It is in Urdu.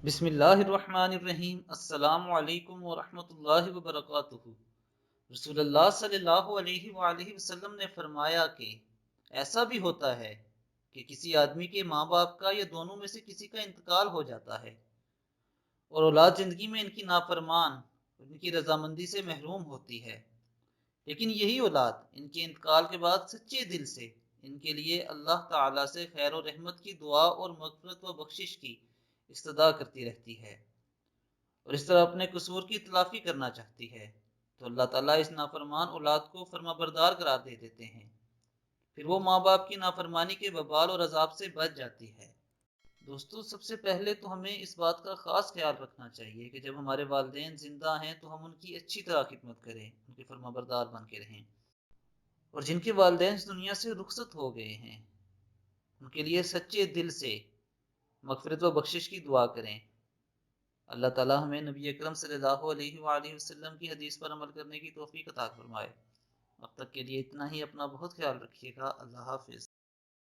بسم اللہ الرحمن الرحیم۔ السلام علیکم ورحمۃ اللہ وبرکاتہ۔ رسول اللہ صلی اللہ علیہ وآلہ وسلم نے فرمایا کہ ایسا بھی ہوتا ہے کہ کسی آدمی کے ماں باپ کا یا دونوں میں سے کسی کا انتقال ہو جاتا ہے اور اولاد زندگی میں ان کی نافرمان اور ان کی رضامندی سے محروم ہوتی ہے، لیکن یہی اولاد ان کے انتقال کے بعد سچے دل سے ان کے لیے اللہ تعالیٰ سے خیر و رحمت کی دعا اور مغفرت و بخشش کی استدعا کرتی رہتی ہے اور اس طرح اپنے قصور کی تلافی کرنا چاہتی ہے، تو اللہ تعالیٰ اس نافرمان اولاد کو فرما بردار قرار دے دیتے ہیں، پھر وہ ماں باپ کی نافرمانی کے وبال اور عذاب سے بچ جاتی ہے۔ دوستو، سب سے پہلے تو ہمیں اس بات کا خاص خیال رکھنا چاہیے کہ جب ہمارے والدین زندہ ہیں تو ہم ان کی اچھی طرح خدمت کریں، ان کے فرما بردار بن کے رہیں، اور جن کے والدین اس دنیا سے رخصت ہو گئے ہیں ان کے لیے سچے دل سے مغفرت و بخشش کی دعا کریں۔ اللہ تعالیٰ ہمیں نبی اکرم صلی اللہ علیہ وآلہ وسلم کی حدیث پر عمل کرنے کی توفیق عطا فرمائے۔ اب تک کے لیے اتنا ہی، اپنا بہت خیال رکھیے گا۔ اللہ حافظ۔